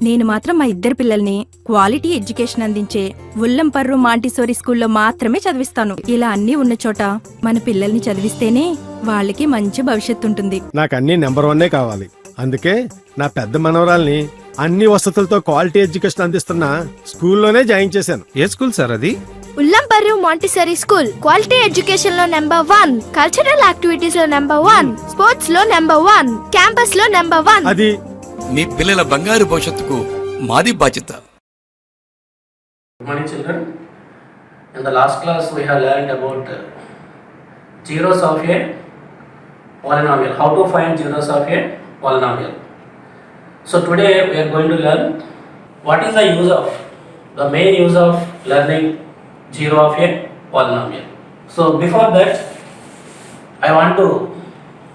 నేను మాత్రం మా ఇద్దరు పిల్లల్ని క్వాలిటీ ఎడ్యుకేషన్ అందించే ఉల్లంపర్రు మాంటిసోరీ స్కూల్లో మాత్రమే చదివిస్తాను. ఇలా అన్నీ ఉన్న చోట మన పిల్లల్ని చదివిస్తేనే వాళ్ళకి మంచి భవిష్యత్తు ఉంటుంది. నాకు అన్ని నెంబర్ 1 కావాలి. అందుకే నా పెద్ద మనవరాల్ని అన్ని వసతులతో క్వాలిటీ ఎడ్యుకేషన్ అందిస్తున్న స్కూల్లోనే జాయిన్ చేశాను. ఏ స్కూల్ సార్ అది? ఉల్లంపర్రు మాంటిసరీ స్కూల్. క్వాలిటీ ఎడ్యుకేషన్ లో నెంబర్ 1, కల్చరల్ యాక్టివిటీస్ లో నెంబర్ 1, స్పోర్ట్స్ లో నెంబర్ 1, క్యాంపస్ లో నెంబర్ 1. అది మీ పిల్లల బంగారు భవిష్యత్తుకు మాది బాధ్యత. Good morning, children. In the last class we have learned about zeros of a polynomial, how to find zeros of a polynomial. So today we are going to learn what is the main use of learning zero of a polynomial. So before that I want to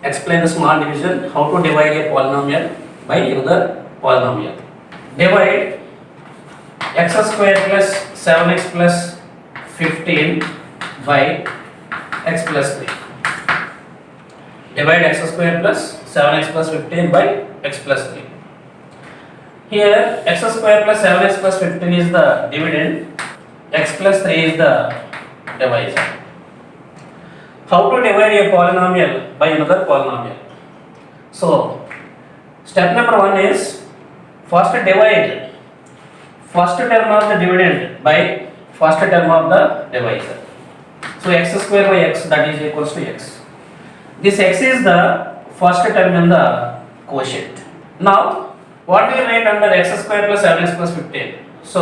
explain the small division, how to divide a polynomial by another polynomial. Divide x square plus 7x plus 15 by x plus 3. Divide x square plus 7x plus 15 by x plus 3. Here x square plus 7x plus 15 is the dividend, x plus 3 is the divisor. How to divide a polynomial by another polynomial? So step number 1 is first divide first term of the dividend by first term of the divisor. So x square by x, that is equals to x. This x is the first term in the quotient. Now what do you write under x square plus 7x plus 15? So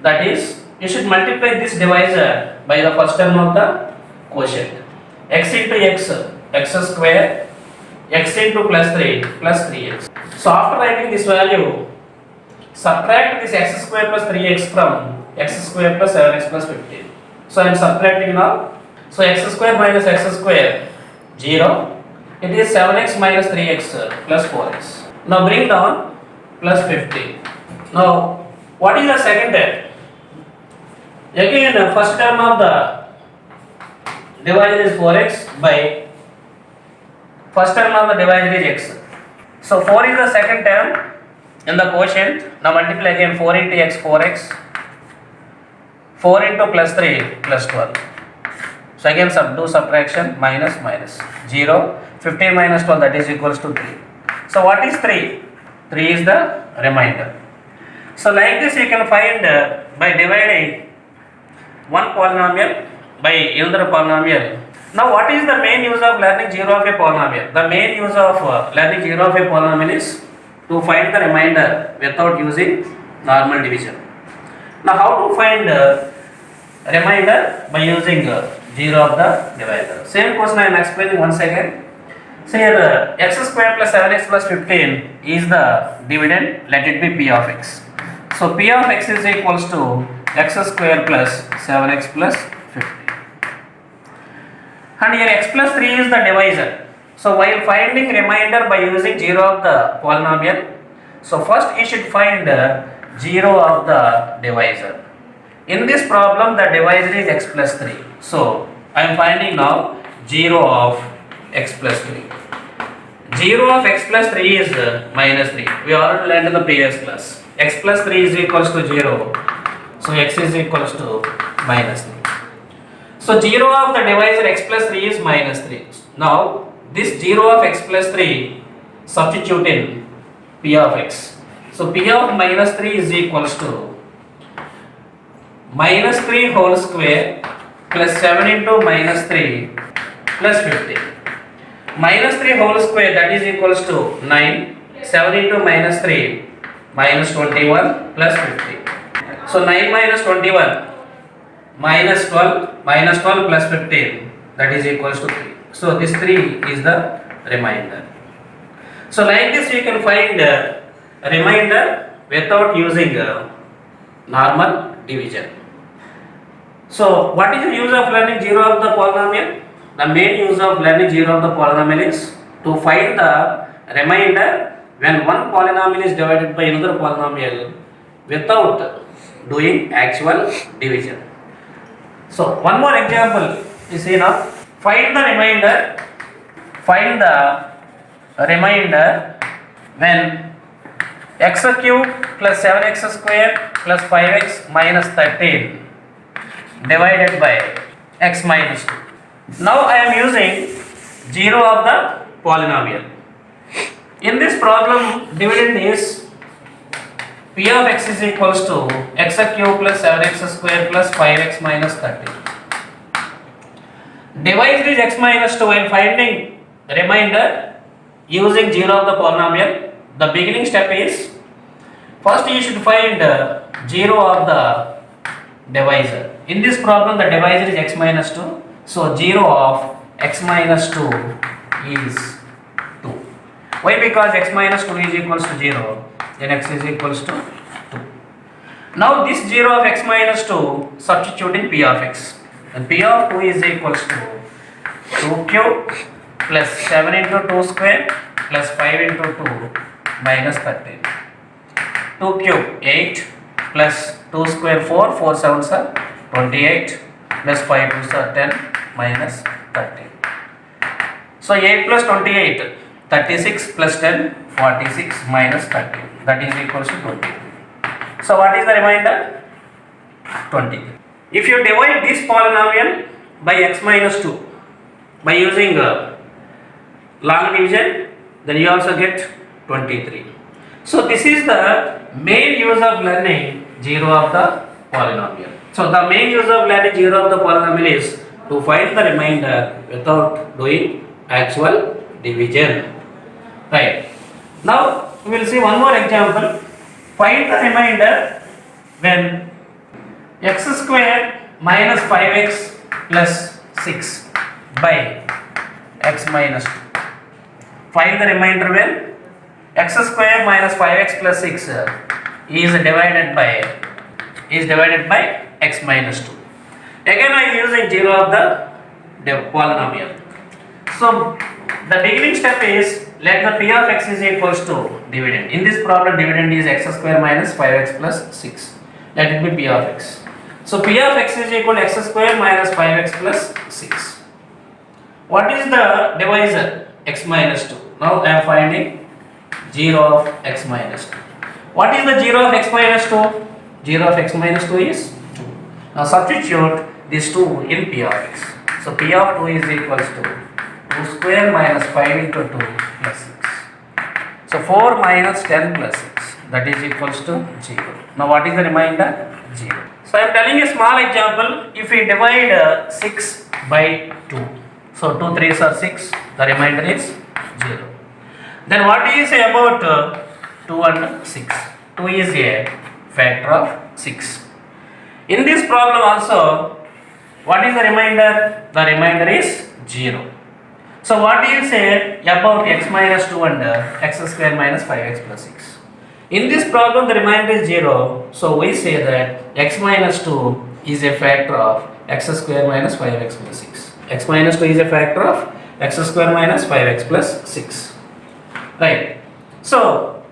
that is, you should multiply this divisor by the first term of the quotient. X into x, x square, x into plus 3 plus 3x. So after writing this value, subtract this x square plus 3x from x square plus 7x plus 15. So I am subtracting now. So x square minus x square 0. It is 7x minus 3x plus 4x. Now bring down plus 15. Now what is the second term? Again first term of the divisor is 4x by first term of the divisor is x. So 4 is the second term in the quotient. Now multiply again 4 into x, 4x, 4 into plus 3 plus 12. So again do subtraction, minus minus 0, 15 minus 12, that is equals to 3. So what is 3? 3 is the remainder. So like this you can find by dividing one polynomial by another polynomial. Now what is the main use of learning zero of a polynomial? The main use of learning zero of a polynomial is to find the remainder without using normal division. Now how to find remainder by using zero of the divisor? Same question I am explaining once again. So here x square plus 7x plus 15 is the dividend, let it be p of x. So p of x is equals to x square plus 7x plus 15. And here x plus 3 is the divisor. So while finding remainder by using zero of the polynomial, so first you should find zero of the divisor. In this problem the divisor is x plus 3. So I am finding now zero of x plus 3. 0 of x plus 3 is minus 3. We already learned in the previous class. X plus 3 is equals to 0. So x is equals to minus 3. So 0 of the divisor x plus 3 is minus 3. Now this 0 of x plus 3 substitute in p of x. So p of minus 3 is equals to minus 3 whole square plus 7 into minus 3 plus 15. Minus 3 whole square, that is equals to 9. 7 into minus 3 minus 21 plus 50. So 9 minus 21 minus 12 plus 15, that is equals to 3. So this 3 is the remainder. So like this you can find remainder without using normal division. So what is the use of learning zero of the polynomial? The main use of learning zero of the polynomial is to find the remainder when one polynomial is divided by another polynomial without doing actual division. So one more example is here now. Find the remainder when x cube plus 7x square plus 5x minus 13 divided by x minus 2. Now I am using 0 of the polynomial. In this problem, dividend is p of x is equals to x cube plus 7x square plus 5x minus 13. Divised is x minus 2 and finding remainder using 0 of the polynomial. The beginning step is first you should find 0 of the divisor. In this problem the divisor is x minus 2. So 0 of x minus 2 is 2. Why? Because x minus 2 is equals to 0, then x is equals to 2. Now this 0 of x minus 2 substitute in p of x, and p of 2 is equals to 2 cube plus 7 into 2 square plus 5 into 2 minus 13. 2 cube 8 plus 2 square 4, 4 sevens are 28 plus 5 twos are 10 minus 13. So 8 plus 28, 36 plus 10, 46 minus 13, that is equals to 23. So what is the remainder? 23. If you divide this polynomial by x minus 2 by using long division, then you also get 23. So this is the main use of learning 0 of the polynomial. So the main use of learning 0 of the polynomial is to find the remainder without doing actual division. Right. Now we will see one more example. Find the remainder when x square minus 5x plus 6 by x minus 2. Find the remainder when x square minus 5x plus 6 is divided by x minus 2. Again I am using 0 of the polynomial. So the beginning step is let the p of x is equals to dividend. In this problem dividend is x square minus 5x plus 6. Let it be p of x. So p of x is equal to x square minus 5x plus 6. What is the divisor? X minus 2. Now I am finding 0 of x minus 2. What is the 0 of x minus 2? 0 of x minus 2 is 2. Now substitute this 2 in p of x. So p of 2 is equals to 2 square minus 5 into 2 plus 6. So 4 minus 10 plus 6, that is equals to 0. Now what is the remainder? 0. So I am telling a small example. If we divide 6 by 2, so 2 3s are 6, the remainder is 0. Then what do you say about 2 and 6? 2 is a factor of 6. In this problem also, what is the remainder? The remainder is 0. So what do you say about x minus 2 and x square minus 5x plus 6? In this problem the remainder is 0. So we say that x minus 2 is a factor of x square minus 5x plus 6. X minus 2 is a factor of x square minus 5x plus 6. Right. So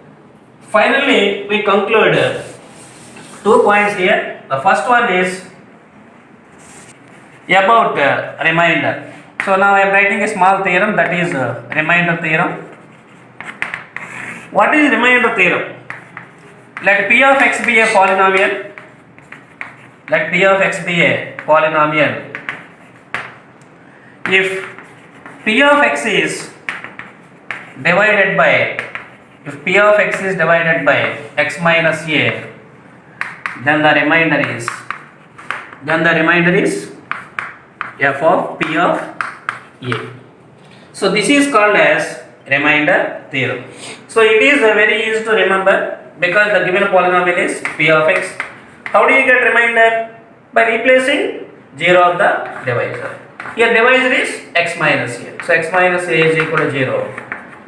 finally we conclude 2 points here. The first one is about remainder. So now I am writing a small theorem, that is remainder theorem. What is remainder theorem? Let p of x be a polynomial. Let p of x be a polynomial. If p of x is divided by x minus a, then the remainder is f of p of a. So this is called as remainder theorem. So it is very easy to remember because the given polynomial is p of x. How do you get remainder? By replacing 0 of the divisor. Here divisor is x minus a. So x minus a is equal to 0.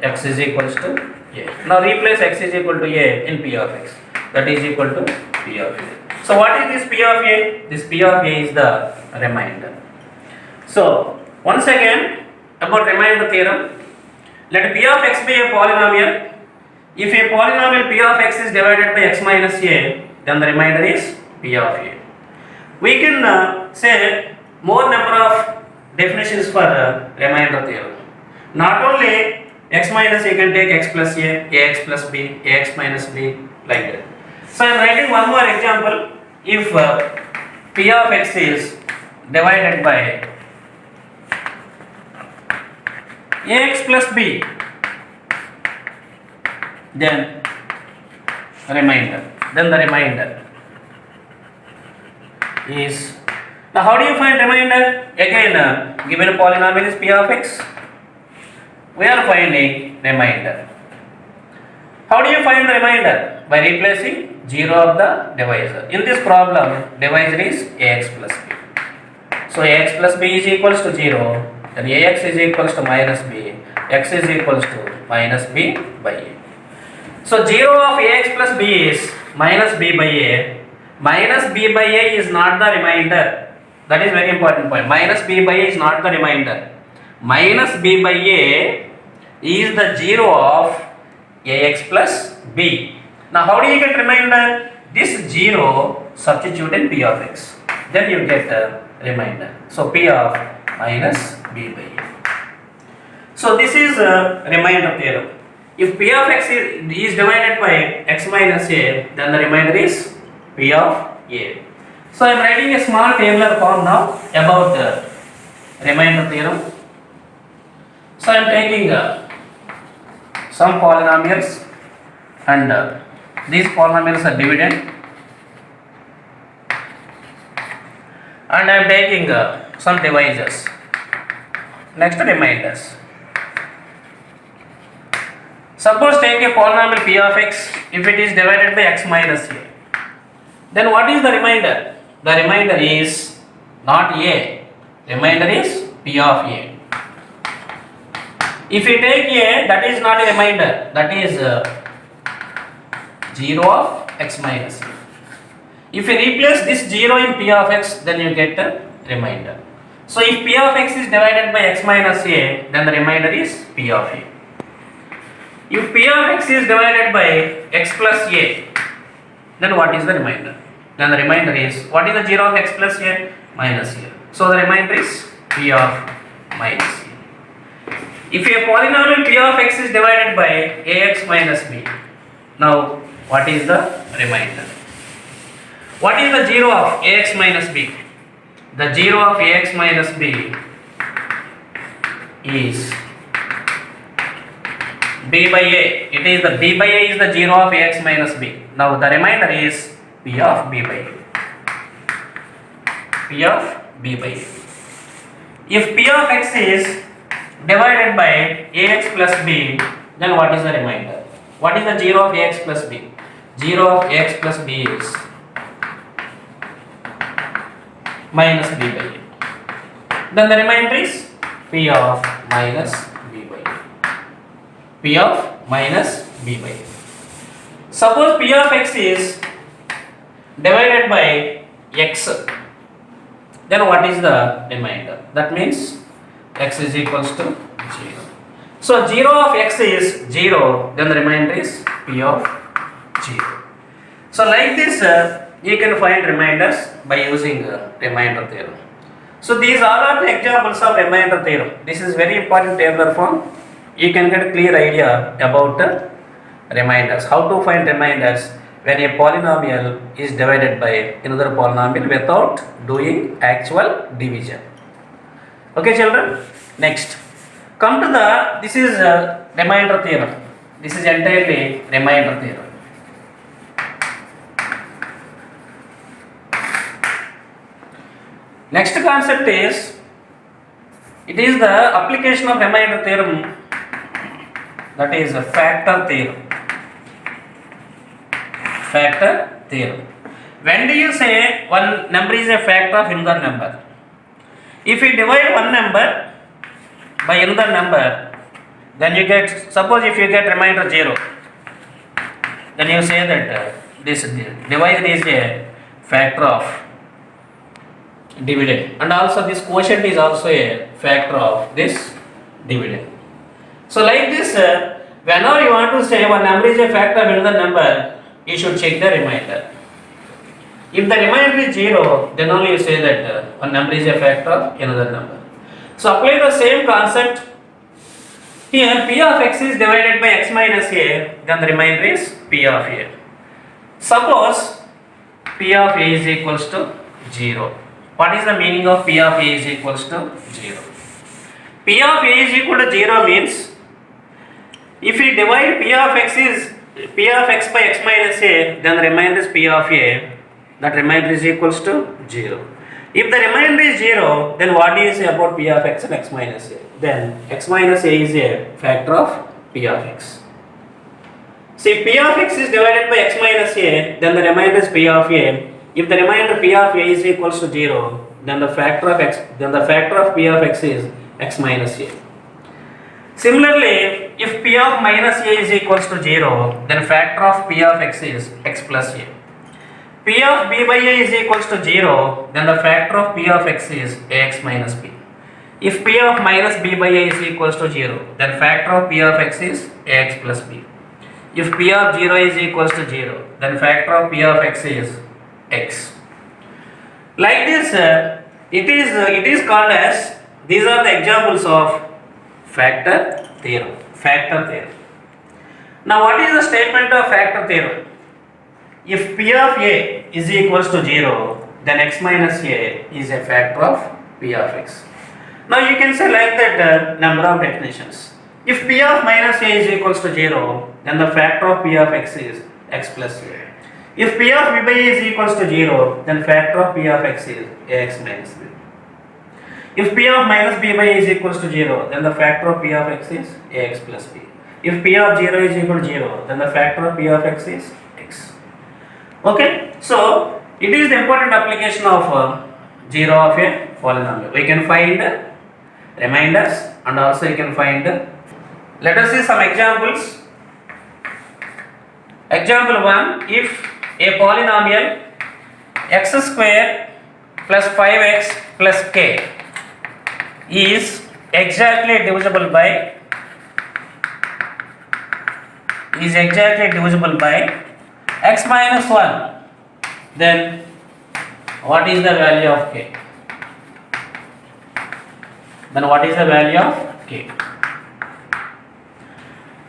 X is equals to a. Now replace x is equal to a in p of x. That is equal to p of a. So what is this p of a? This p of a is the remainder. So once again about remainder theorem. Let p of x be a polynomial. If a polynomial p of x is divided by x minus a, then the remainder is p of a. We can say more number of definitions for remainder theorem. Not only X minus you can take x plus a, ax plus b, ax minus b, like that. So I am writing one more example. If p of x is divided by ax plus b, then the remainder is, now how do you find remainder? Again, given a polynomial is p of x, we are finding remainder. How do you find the remainder? By replacing 0 of the divisor. In this problem, divisor is ax plus b. So ax plus b is equals to 0, then ax is equals to minus b, x is equals to minus b by a. So 0 of ax plus b is minus b by a. Minus b by a is not the remainder. That is very important point. Minus b by a is not the remainder. Minus b by a is the 0 of ax plus b. Now how do you get remainder? This 0 substitute in p of x. Then you get a remainder. So p of minus b by a. So this is a remainder theorem. If p of x is divided by x minus a, then the remainder is p of a. So I am writing a small tabular form now about the remainder theorem. So I am taking some polynomials, and these polynomials are dividend, and I am taking some divisors. Next, remainders. Suppose take a polynomial p of x, if it is divided by x minus a, then what is the remainder? The remainder is not a, remainder is p of a. If you take a, that is not a remainder, that is 0 of x minus a. If you replace this 0 in p of x, then you get a remainder. So if p of x is divided by x minus a, then the remainder is p of a. If p of x is divided by x plus a, then what is the remainder? Then the remainder is, what is the 0 of x plus a? Minus a. So the remainder is p of minus a. If a polynomial p of x is divided by ax minus b, now what is the remainder? What is the 0 of ax minus b? The 0 of ax minus b is b by a. It is the b by a is the 0 of ax minus b. Now the remainder is p of b by a. P of b by a. If p of x is divided by ax plus b, then what is the remainder? What is the 0 of ax plus b? 0 of ax plus b is minus b by a. Then the remainder is p of minus b by a. P of minus b by a. Suppose p of x is divided by x, then what is the remainder? That means x is equals to 0. So 0 of x is 0, then the remainder is p of 0. So like this, you can find remainders by using remainder theorem. So these all are the examples of remainder theorem. This is very important tabular form. You can get a clear idea about reminders. How to find reminders when a polynomial is divided by another polynomial without doing actual division. Okay children, next come to the, this is remainder theorem. This is entirely remainder theorem. Next concept is, it is the application of remainder theorem, that is a factor theorem. Factor theorem. When do you say one number is a factor of another number? If you divide one number by another number, then you get, suppose if you get remainder 0, then you say that this divisor is a factor of dividend, and also this quotient is also a factor of this dividend. So like this, whenever you want to say one number is a factor of another number, you should check the remainder. If the remainder is 0, then only you say that one number is a factor of another number. So apply the same concept Here p of x is divided by x minus a, then the remainder is p of a. Suppose p of a is equals to 0. What is the meaning of p of a is equals to 0? P of a is equal to 0 means if we divide p of x by x minus a, then the remainder is p of a. That remainder is equals to 0. If the remainder is 0, then what do you say about p of x and x minus a? Then x minus a is a factor of p of x. See, if p of x is divided by x minus a, then the remainder is p of a. If the remainder p of a is equals to 0, then the factor of p of x is x minus a. Similarly, if p of minus a is equals to 0, then factor of p of x is x plus a. P of b by a is equals to 0, then the factor of p of x is ax minus b. If p of minus b by a is equals to 0, then factor of p of x is ax plus b. If p of 0 is equals to 0, then factor of p of x is x. Like this, it is called as, these are the examples of factor theorem. Now what is the statement of factor theorem? If p of a is equals to 0, then x minus a is a factor of p of x. Now you can say like that number of definitions. If p of minus a is equals to 0, then the factor of p of x is x plus a. If p of b by a is equals to 0, then factor of p of x is ax minus b. If p of minus b by a is equals to 0, then the factor of p of x is ax plus b. If p of 0 is equal to 0, then the factor of p of x is x. Okay, so it is the important application of 0 of a polynomial. We can find remainders and also you can find. Let us see some examples. Example 1, if a polynomial x square plus 5x plus k is exactly divisible by x minus 1, then what is the value of k?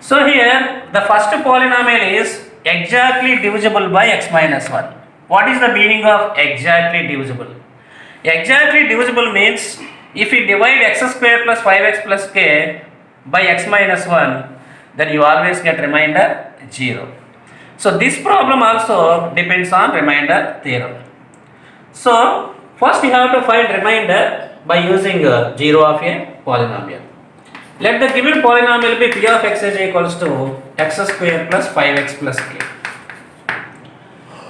So here the first polynomial is exactly divisible by x minus 1. What is the meaning of exactly divisible? Exactly divisible means if we divide x square plus 5x plus k by x minus 1, then you always get remainder 0. So this problem also depends on remainder theorem. So first you have to find remainder by using 0 of a polynomial. Let the given polynomial be p of x is equals to x square plus 5x plus k.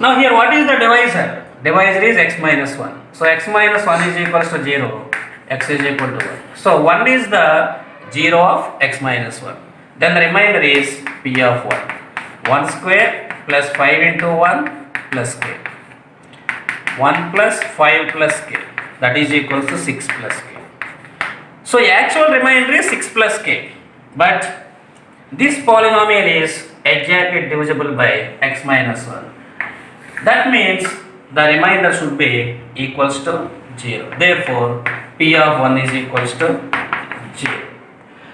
Now here what is the divisor? Divisor is x minus 1. So x minus 1 is equals to 0, x is equal to 1. So 1 is the 0 of x minus 1. Then the remainder is p of 1. 1 square plus 5 into 1 plus k. 1 plus 5 plus k, that is equals to 6 plus k. So actual remainder is 6 plus k, but this polynomial is exactly divisible by x minus 1. That means the remainder should be equals to 0. Therefore, p of 1 is equals to 0.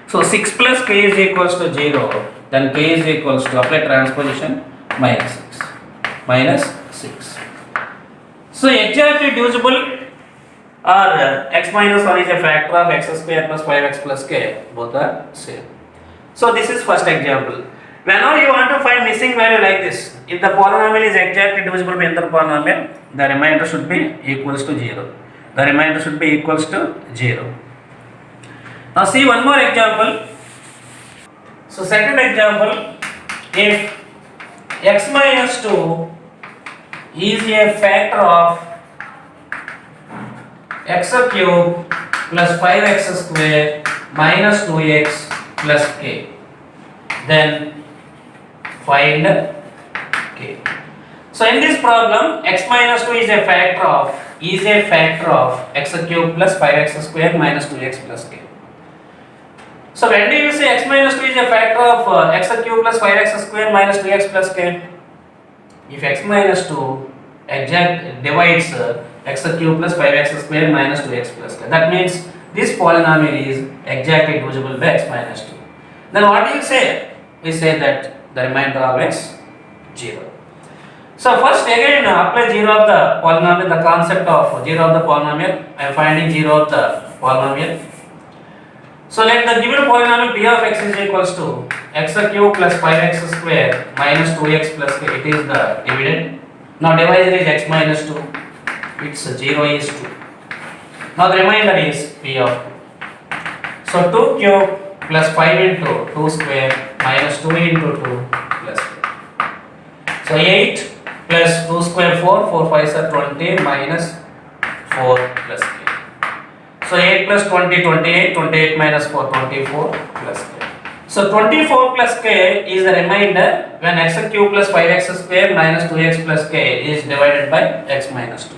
So 6 plus k is equals to 0, then k is equals to, apply transposition, minus 6. So exactly divisible or x minus 1 is a factor of x square plus 5x plus k, both are same. So this is first example. Whenever you want to find missing value like this, if the polynomial is exactly divisible by another polynomial, the remainder should be equals to 0. Now see one more example. So second example, if x minus 2 is a factor of x cube plus 5x square minus 2x plus k, then find k. So in this problem, x minus 2 is a factor of x cube plus 5x square minus 2x plus k. So when do you say x minus 2 is a factor of x cube plus 5x square minus 2x plus k? If x minus 2 divides x cube plus 5x square minus 2x plus k. That means this polynomial is exactly divisible by x minus 2. Then what do you say? We say that the remainder of x 0. So first again apply 0 of the polynomial, the concept of 0 of the polynomial. I am finding 0 of the polynomial. So let the given polynomial p of x is equals to x cube plus 5x square minus 2x plus k. It is the dividend. Now divisor is x minus 2. Its 0 is 2. Now the remainder is p of 2. So 2 cube plus 5 into 2 square minus 2 into 2 plus k. So 8 plus 2 square 4, 4 5s are 20 minus 4 plus k. So 8 plus 20, 28, 28 minus 4, 24 plus k. So 24 plus k is the remainder when x cube plus 5x square minus 2x plus k is divided by x minus 2.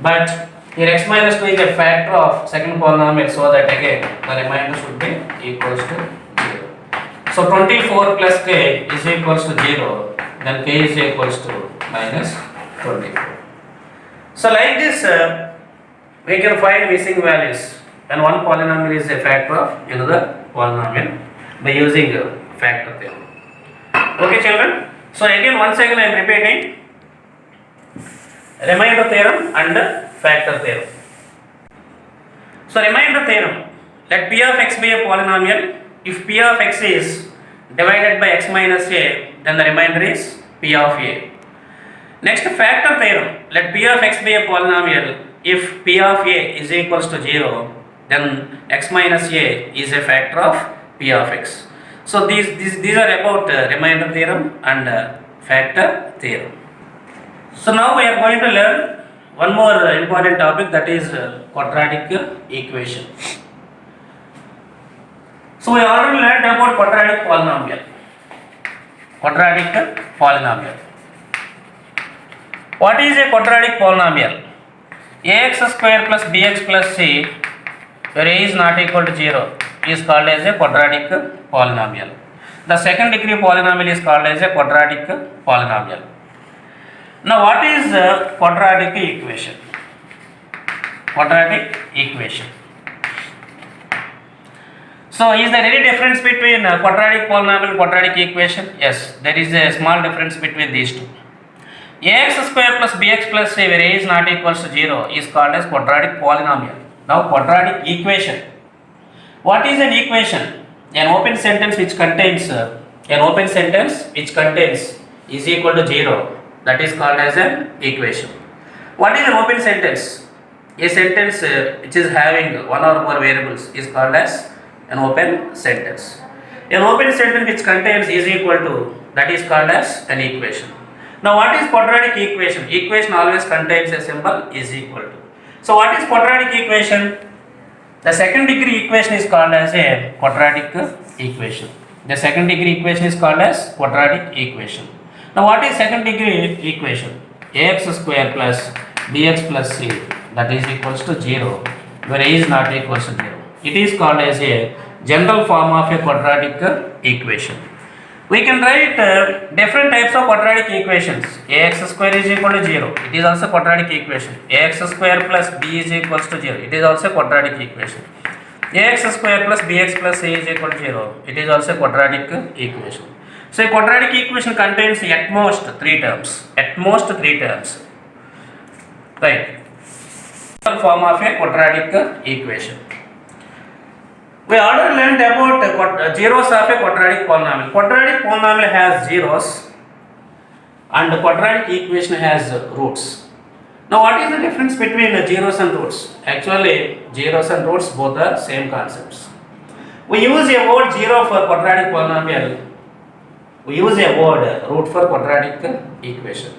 But here x minus 2 is a factor of second polynomial, so that again the remainder should be equals to 0. So 24 plus k is equals to 0, then k is equals to minus 24. So like this we can find missing values when one polynomial is a factor of another polynomial by using factor theorem. Okay children, so again once again I am repeating remainder theorem and factor theorem. So remainder theorem, let p of x be a polynomial. If p of x is divided by x minus a, then the remainder is p of a. Next factor theorem, let p of x be a polynomial. If p of a is equals to 0, then x minus a is a factor of p of x. So these are about remainder theorem and factor theorem. So now we are going to learn one more important topic, that is quadratic equation. So we already learned about quadratic polynomial. Quadratic polynomial. What is a quadratic polynomial? Ax square plus bx plus c where a is not equal to 0 is called as a quadratic polynomial. The second degree polynomial is called as a quadratic polynomial. Now what is quadratic equation? Quadratic equation. So is there any difference between quadratic polynomial and quadratic equation? Yes, there is a small difference between these two. Ax square plus bx plus c where a is not equals to 0 is called as quadratic polynomial. Now quadratic equation. What is an equation? An open sentence which contains is equal to 0, that is called as an equation. What is an open sentence? A sentence which is having one or more variables is called as an open sentence. An open sentence which contains is equal to, that is called as an equation. Now what is quadratic equation? Equation always contains a symbol is equal to. So what is quadratic equation? The second degree equation is called as a quadratic equation. The second degree equation is called as quadratic equation. Now what is second degree equation? Ax square plus bx plus c, that is equals to 0 where a is not equals to 0. It is called as a general form of a quadratic equation. We can write different types of quadratic equations. Ax square is equal to 0. It is also quadratic equation. Ax square plus b is equals to 0. It is also quadratic equation. Ax square plus bx plus c is equal to 0. It is also quadratic equation. So a quadratic equation contains at most 3 terms. At most 3 terms. Right. Form of a quadratic equation. We already learned about zeros of a quadratic polynomial. Quadratic polynomial has zeros and quadratic equation has roots. Now what is the difference between zeros and roots? Actually zeros and roots both are same concepts. We use a word zero for quadratic polynomial. We use a word root for quadratic equation.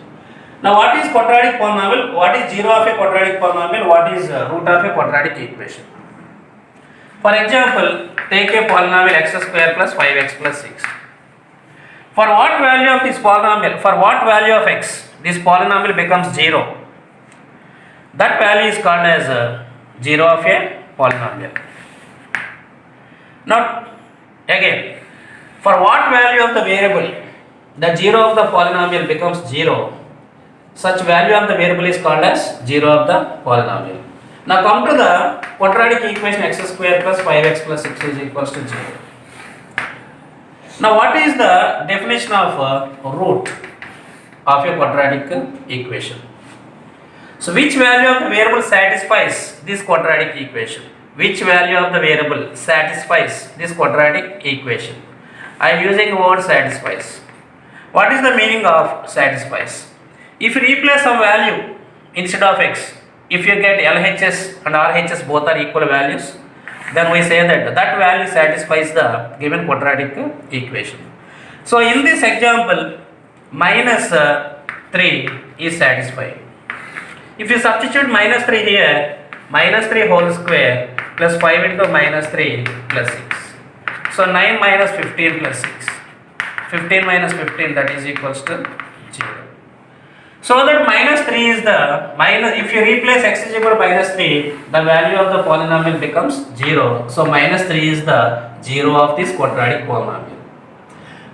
Now what is quadratic polynomial? What is zero of a quadratic polynomial? What is root of a quadratic equation? For example, take a polynomial x square plus 5x plus 6. For what value of this polynomial, for what value of x, this polynomial becomes 0. That value is called as 0 of a polynomial. Now, again, for what value of the variable, the 0 of the polynomial becomes 0, such value of the variable is called as 0 of the polynomial. Now come to the quadratic equation x square plus 5x plus 6 is equals to 0. Now what is the definition of root of a quadratic equation? So which value of the variable satisfies this quadratic equation? Which value of the variable satisfies this quadratic equation? I am using the word satisfies. What is the meaning of satisfies? If you replace some value instead of x, if you get LHS and RHS both are equal values, then we say that that value satisfies the given quadratic equation. So in this example, minus 3 is satisfied. If you substitute minus 3 here, minus 3 whole square plus 5 into minus 3 plus 6. So 9 minus 15 plus 6. 15 minus 15, that is equals to 0. So that minus 3 is the minus, if you replace x is equal to minus 3, the value of the polynomial becomes 0. So minus 3 is the 0 of this quadratic polynomial.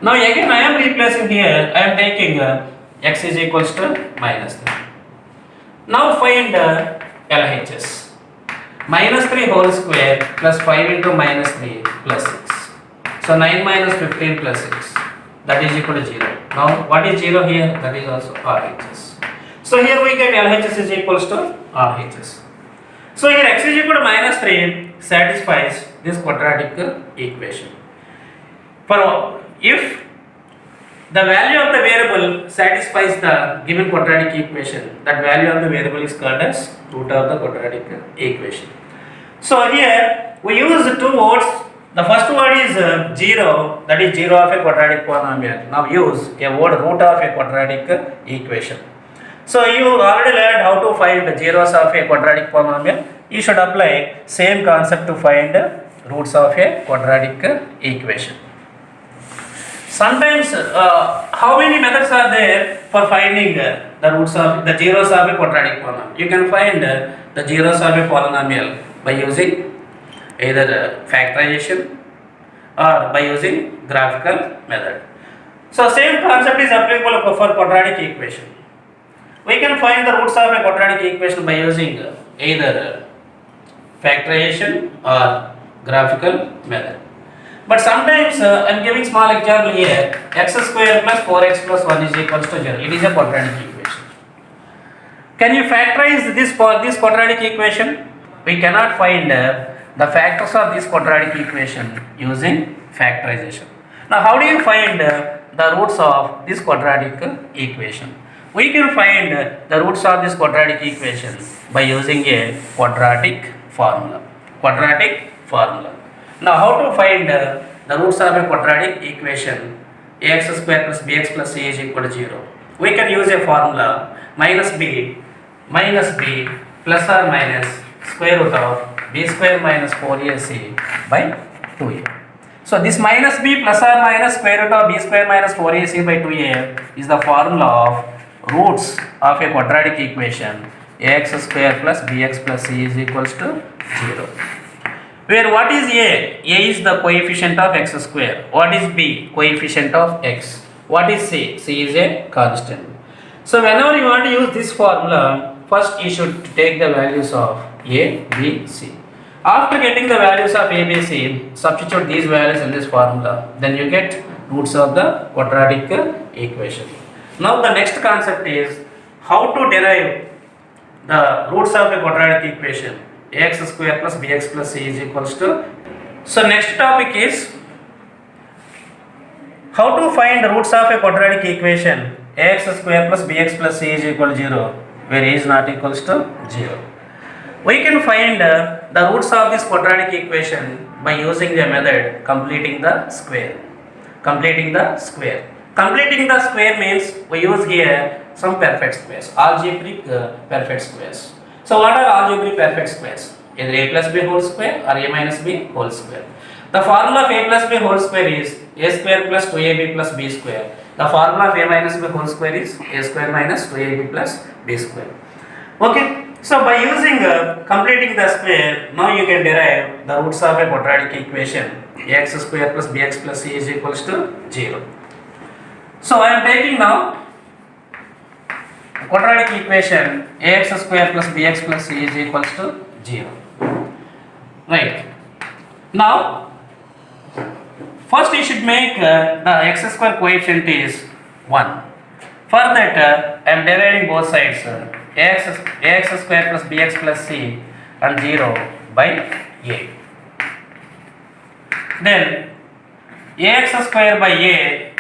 Now again I am replacing here, I am taking x is equals to minus 3. Now find LHS. Minus 3 whole square plus 5 into minus 3 plus 6. So 9 minus 15 plus 6. That is equal to 0. Now what is 0 here? That is also RHS. So here we get LHS is equals to RHS. So here x is equal to minus 3 satisfies this quadratic equation. For if the value of the variable satisfies the given quadratic equation, that value of the variable is called as root of the quadratic equation. So here we use two words. The first word is 0, that is 0 of a quadratic polynomial. Now use a word root of a quadratic equation. So you already learned how to find the zeros of a quadratic polynomial. You should apply same concept to find roots of a quadratic equation. Sometimes how many methods are there for finding the roots of the zeros of a quadratic polynomial? You can find the zeros of a polynomial by using either factorization or by using graphical method. So same concept is applicable for quadratic equation. We can find the roots of a quadratic equation by using either factorization or graphical method. But sometimes I am giving small example here, x square plus 4x plus 1 is equals to 0. It is a quadratic equation. Can you factorize this quadratic equation? We cannot find the factors of this quadratic equation using factorization. Now how do you find the roots of this quadratic equation? We can find the roots of this quadratic equation by using a quadratic formula. Now how to find the roots of a quadratic equation? Ax square plus bx plus c is equal to 0. We can use a formula minus b plus or minus square root of b square minus 4ac by 2a. So this minus b plus or minus square root of b square minus 4ac by 2a is the formula of roots of a quadratic equation ax square plus bx plus c is equals to 0. Where what is a? A is the coefficient of x square. What is b? Coefficient of x. What is c? C is a constant. So whenever you want to use this formula, first you should take the values of a, b, c. After getting the values of a, b, c, substitute these values in this formula. Then you get roots of the quadratic equation. Now the next concept is how to derive the roots of a quadratic equation. Ax square plus bx plus c is equals to. So next topic is how to find the roots of a quadratic equation. Ax square plus bx plus c is equal to 0, where a is not equals to 0. We can find the roots of this quadratic equation by using the method completing the square. Completing the square means we use here some perfect squares, algebraic perfect squares. So what are algebraic perfect squares? Either a plus b whole square or a minus b whole square. The formula of a plus b whole square is a square plus 2ab plus b square. The formula of a minus b whole square is a square minus 2ab plus b square. Okay. So by using completing the square, now you can derive the roots of a quadratic equation. Ax square plus bx plus c is equals to 0. So I am taking now quadratic equation ax square plus bx plus c is equals to 0. Right. Now First you should make the x square coefficient is 1. For that I am dividing both sides ax square plus bx plus c and 0 by a. Then ax square by a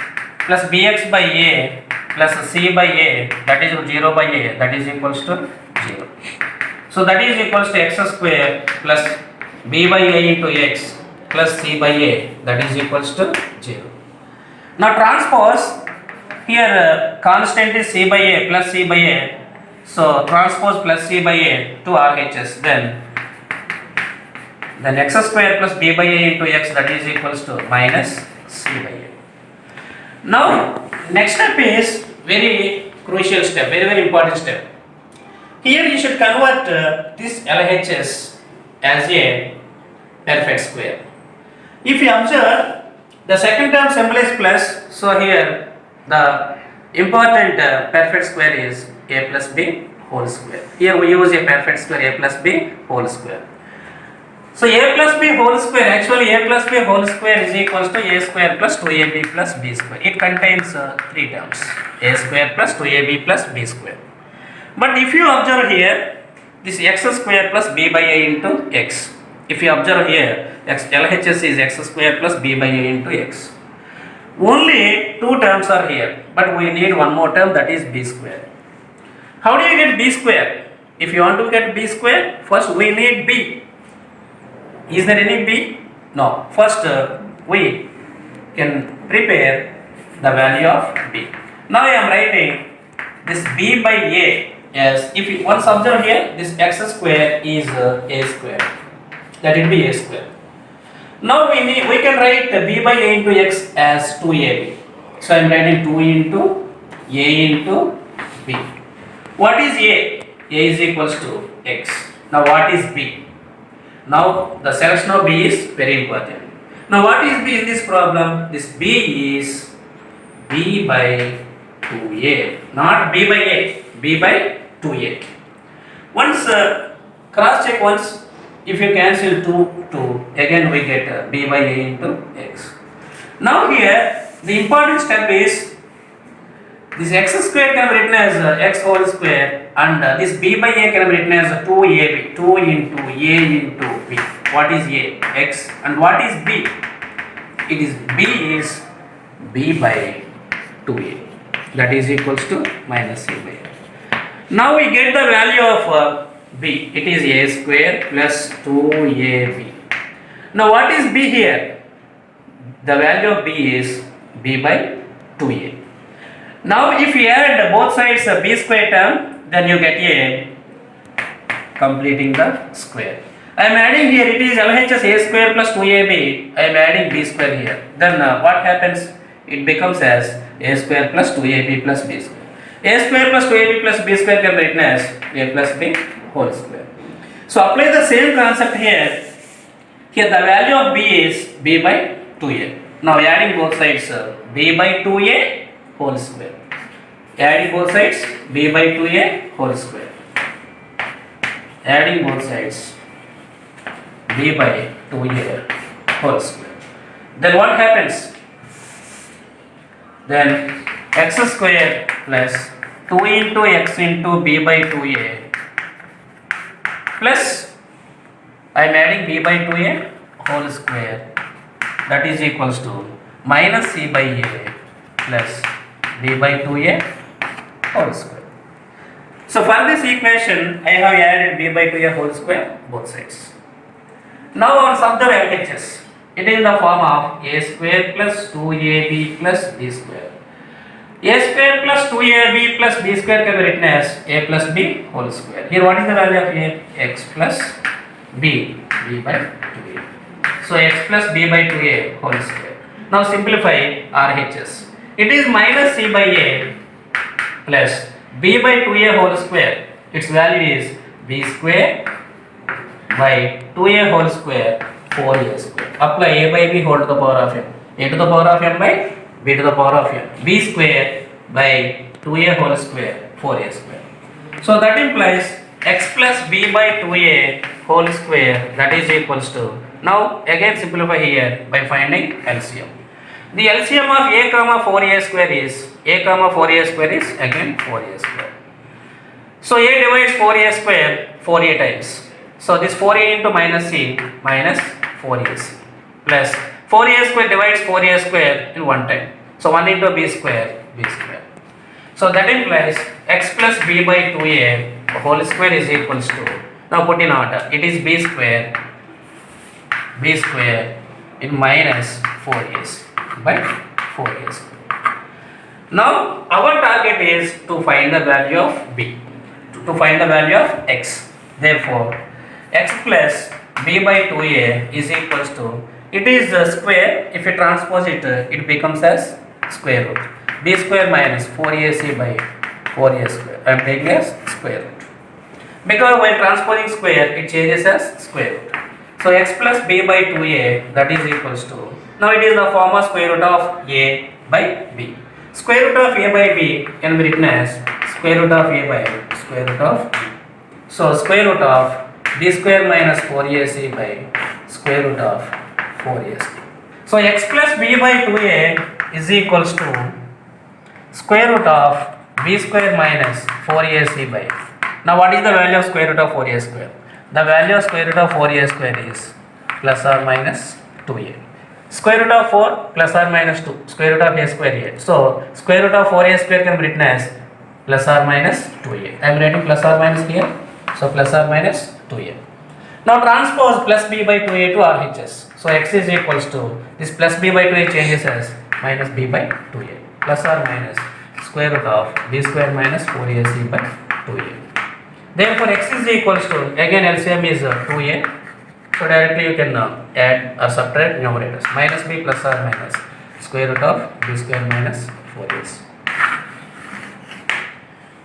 plus bx by a plus c by a, that is 0 by a, that is equals to 0. So that is equals to x square plus b by a into x plus c by a, that is equals to 0. Now transpose, here constant is c by a plus c by a, so transpose plus c by a to RHS, then x square plus b by a into x, that is equals to minus c by a. Now next step is very crucial step, very important step. Here you should convert this LHS as a perfect square. If you observe, the second term symbol is plus, so here the important perfect square is a plus b whole square. Here we use a perfect square a plus b whole square. So a plus b whole square, actually a plus b whole square is equals to a square plus 2ab plus b square. It contains three terms, a square plus 2ab plus b square. But if you observe here, this x square plus b by a into x. If you observe here, LHS is x square plus b by a into x. Only two terms are here, but we need one more term, that is b square. How do you get b square? If you want to get b square, first we need b. Is there any b? No. First we can prepare the value of b. Now I am writing this b by a as, if you once observe here, this x square is a square, that will be a square. Now we can write b by a into x as 2ab. So I am writing 2 into a into b. What is a? A is equals to x. Now what is b? Now the selection of b is very important. Now what is b in this problem? This b is b by 2a, not b by a, b by 2a. Once cross check once, if you cancel 2, again we get b by a into x. Now here the important step is this x square can be written as x whole square, and this b by a can be written as 2ab, 2 into a into b. What is a? X. And what is b? It is b is b by 2a, that is equals to minus c by a. Now we get the value of b. It is a square plus 2ab. Now what is b here? The value of b is b by 2a. Now if you add both sides b square term, then you get a completing the square. I am adding here, it is LHS a square plus 2ab. I am adding b square here. Then what happens? It becomes as a square plus 2ab plus b square. A square plus 2ab plus b square can be written as a plus b whole square. So apply the same concept here. Here the value of b is b by 2a. Now adding both sides b by 2a whole square. Adding both sides b by 2a whole square. Adding both sides b by 2a whole square. Then what happens? Then x square plus 2 into x into b by 2a plus I am adding b by 2a whole square, that is equals to minus c by a plus b by 2a whole square. So for this equation I have added b by 2a whole square both sides. Now on sum the LHS, it is in the form of a square plus 2ab plus b square. A square plus 2ab plus b square can be written as a plus b whole square. Here what is the value of a? X plus b, b by 2a. So x plus b by 2a whole square. Now simplify RHS. It is minus c by a plus b by 2a whole square. Its value is b square by 2a whole square 4a square. Apply a by b whole to the power of m. A to the power of m by b to the power of m. B square by 2a whole square 4a square. So that implies x plus b by 2a whole square, that is equals to, now again simplify here by finding LCM. The LCM of a comma 4a square is again 4a square. So a divides 4a square 4a times. So this 4a into minus c minus 4ac plus 4a square divides 4a square in one time. So 1 into b square. So that implies x plus b by 2a whole square is equals to, now put in order, it is b square in minus 4ac by 4ac. Now our target is to find the value of b, to find the value of x. Therefore x plus b by 2a is equals to, it is the square, if you transpose it, it becomes as square root. B square minus 4ac by 4a square, I am taking as square root. Because while transposing square, it changes as square root. So x plus b by 2a, that is equals to, now it is the form of square root of a by b. Square root of a by b can be written as square root of a by square root of b. So square root of b square minus 4ac by square root of 4ac. So x plus b by 2a is equals to square root of b square minus 4ac by. Now what is the value of square root of 4a square? The value of square root of 4a square is plus or minus 2a. Square root of 4 plus or minus 2, square root of a square a. So square root of 4a square can be written as plus or minus 2a. I am writing plus or minus here. So plus or minus 2a. Now transpose plus b by 2a to RHS. So x is equals to, this plus b by 2a changes as minus b by 2a plus or minus square root of b square minus 4ac by 2a. Therefore x is equals to, again LCM is 2a. So directly you can add or subtract numerators, minus b plus or minus square root of b square minus 4ac.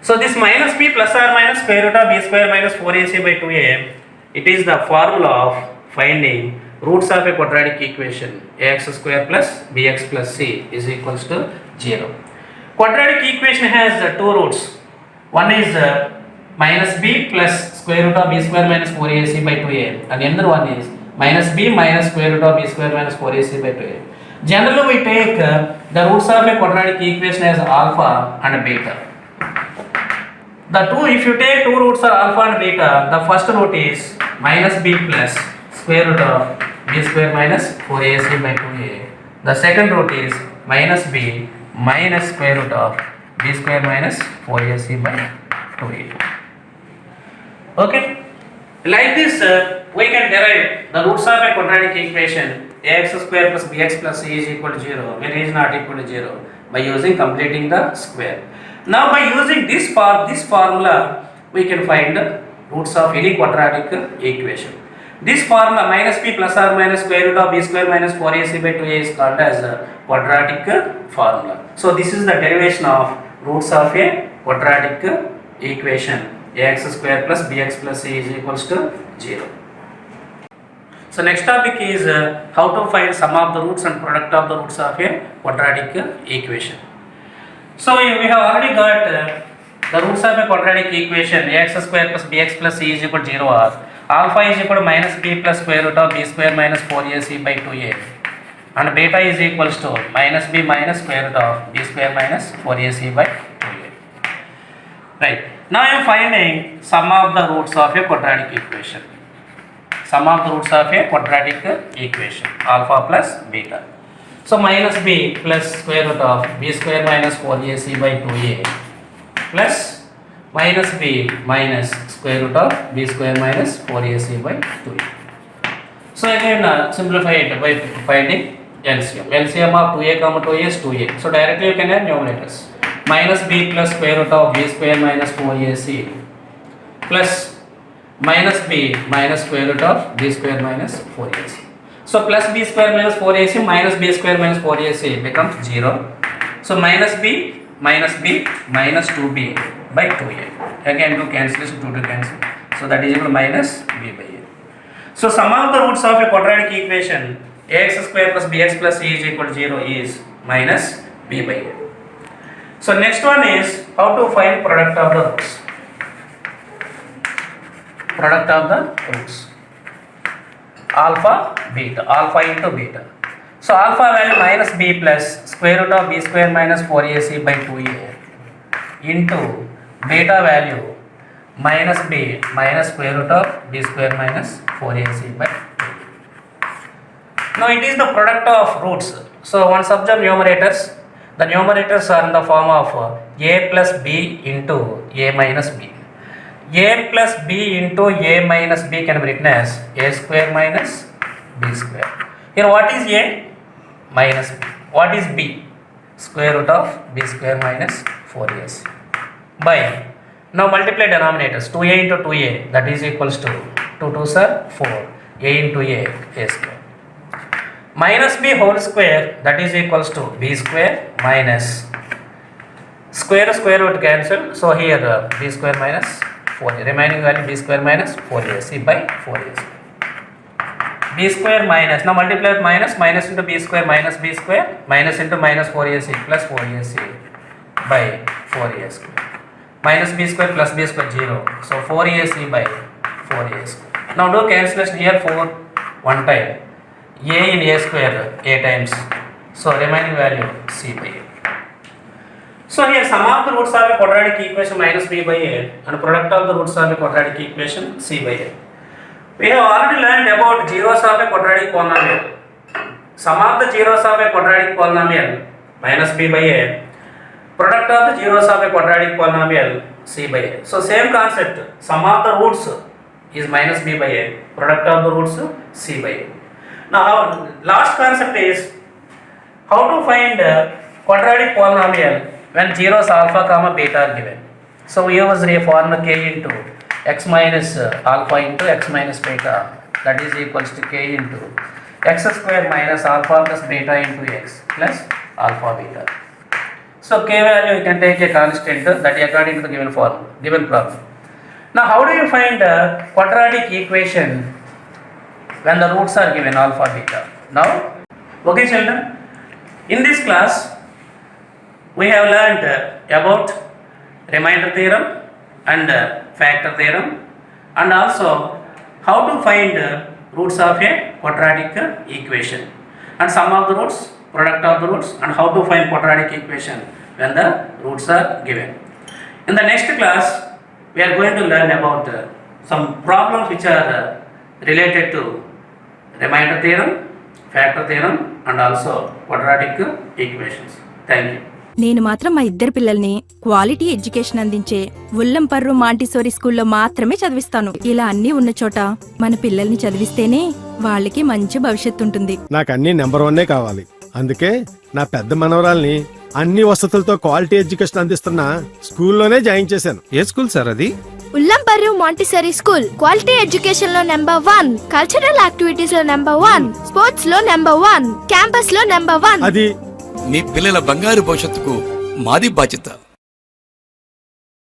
So this minus b plus or minus square root of b square minus 4ac by 2a, it is the formula of finding roots of a quadratic equation ax square plus bx plus c is equals to 0. Quadratic equation has two roots. One is minus b plus square root of b square minus 4ac by 2a, and the other one is minus b minus square root of b square minus 4ac by 2a. Generally we take the roots of a quadratic equation as alpha and beta. The two, if you take two roots are alpha and beta, the first root is minus b plus square root of b square minus 4ac by 2a. The second root is minus b minus square root of b square minus 4ac by 2a. Okay, like this we can derive the roots of a quadratic equation ax square plus bx plus c is equal to 0 when it is not equal to 0 by using completing the square. Now by using this formula we can find the roots of any quadratic equation. This formula minus b plus or minus square root of b square minus 4ac by 2a is called as a quadratic formula. So this is the derivation of roots of a quadratic equation ax square plus bx plus c is equals to 0. So next topic is how to find sum of the roots and product of the roots of a quadratic equation. So we have already got the roots of a quadratic equation ax square plus bx plus c is equal to 0 are alpha is equal to minus b plus square root of b square minus 4ac by 2a, and beta is equals to minus b minus square root of b square minus 4ac by 2a. Right. Now I am finding sum of the roots of a quadratic equation. Sum of the roots of a quadratic equation alpha plus beta. So minus b plus square root of b square minus 4ac by 2a plus minus b minus square root of b square minus 4ac by 2a. So again simplify it by finding LCM. LCM of 2a comma 2a is 2a. So directly you can add numerators. Minus b plus square root of b square minus 4ac plus minus b minus square root of b square minus 4ac. So plus b square minus 4ac minus b square minus 4ac becomes 0. So minus b minus 2b by 2a. Again do cancellation, 2 to cancel. So that is equal to minus b by a. So sum of the roots of a quadratic equation ax square plus bx plus c is equal to 0 is minus b by a. So next one is how to find product of the roots. Product of the roots. Alpha, beta, alpha into beta. So alpha value minus b plus square root of b square minus 4ac by 2a into beta value minus b minus square root of b square minus 4ac by 2. Now it is the product of roots. So once observe numerators. The numerators are in the form of a plus b into a minus b. A plus b into a minus b can be written as a square minus b square. Here what is a? Minus b. What is b? Square root of b square minus 4ac by, now multiply denominators, 2a into 2a, that is equals to 2 2s are 4, a into a square, minus b whole square, that is equals to b square minus square root cancel, so here b square minus 4, remaining value b square minus 4ac by 4ac. B square minus, now multiply with minus into b square minus b square, minus into minus 4ac plus 4ac by 4a square, minus b square plus b square 0, so 4ac by 4a square. Now do cancellation here, 4 one time, a in a square a times, so remaining value c by a. So here sum of the roots of a quadratic equation minus b by a and product of the roots of a quadratic equation c by a. We have already learned about zeros of a quadratic polynomial. Sum of the zeros of a quadratic polynomial minus b by a. Product of the zeros of a quadratic polynomial c by a. So same concept. Sum of the roots is minus b by a. Product of the roots c by a. Now last concept is how to find quadratic polynomial when zeros alpha comma beta are given. So we use a formula k into x minus alpha into x minus beta, that is equals to k into x square minus alpha plus beta into x plus alpha beta. So k value you can take a constant that is according to the given form, given problem. Now how do you find quadratic equation when the roots are given alpha beta? Now, okay children, in this class we have learnt about remainder theorem and factor theorem, and also how to find roots of a quadratic equation and sum of the roots, product of the roots, and how to find quadratic equation when the roots are given. In the next class we are going to learn about some problems which are related to remainder theorem, factor theorem, and also quadratic equations. Thank you. నేను మాత్రం మా ఇద్దరు పిల్లల్ని quality education అందించే ఉల్లంపర్రు Montessori స్కూల్లో మాత్రమే చదివిస్తాను. ఇలా అన్నీ ఉన్న చోట మన పిల్లల్ని చదివిస్తేనే వాళ్ళకి మంచి భవిష్యత్తు ఉంటుంది. నాకు అన్ని నెంబర్ 1 కావాలి. అందుకే నా పెద్ద మనవరాల్ని అన్ని వసతులతో క్వాలిటీ ఎడ్యుకేషన్ అందిస్తున్న స్కూల్లోనే జాయిన్ చేశాను. ఏ స్కూల్ సార్ అది? ఉల్లంపర్రు మాంటిసరీ స్కూల్. క్వాలిటీ ఎడ్యుకేషన్ లో నెంబర్ 1, కల్చరల్ యాక్టివిటీస్ లో నెంబర్ 1, స్పోర్ట్స్ లో నెంబర్ 1, క్యాంపస్ లో నెంబర్ 1. అది మీ పిల్లల బంగారు భవిష్యత్తుకు మాది బాధ్యత.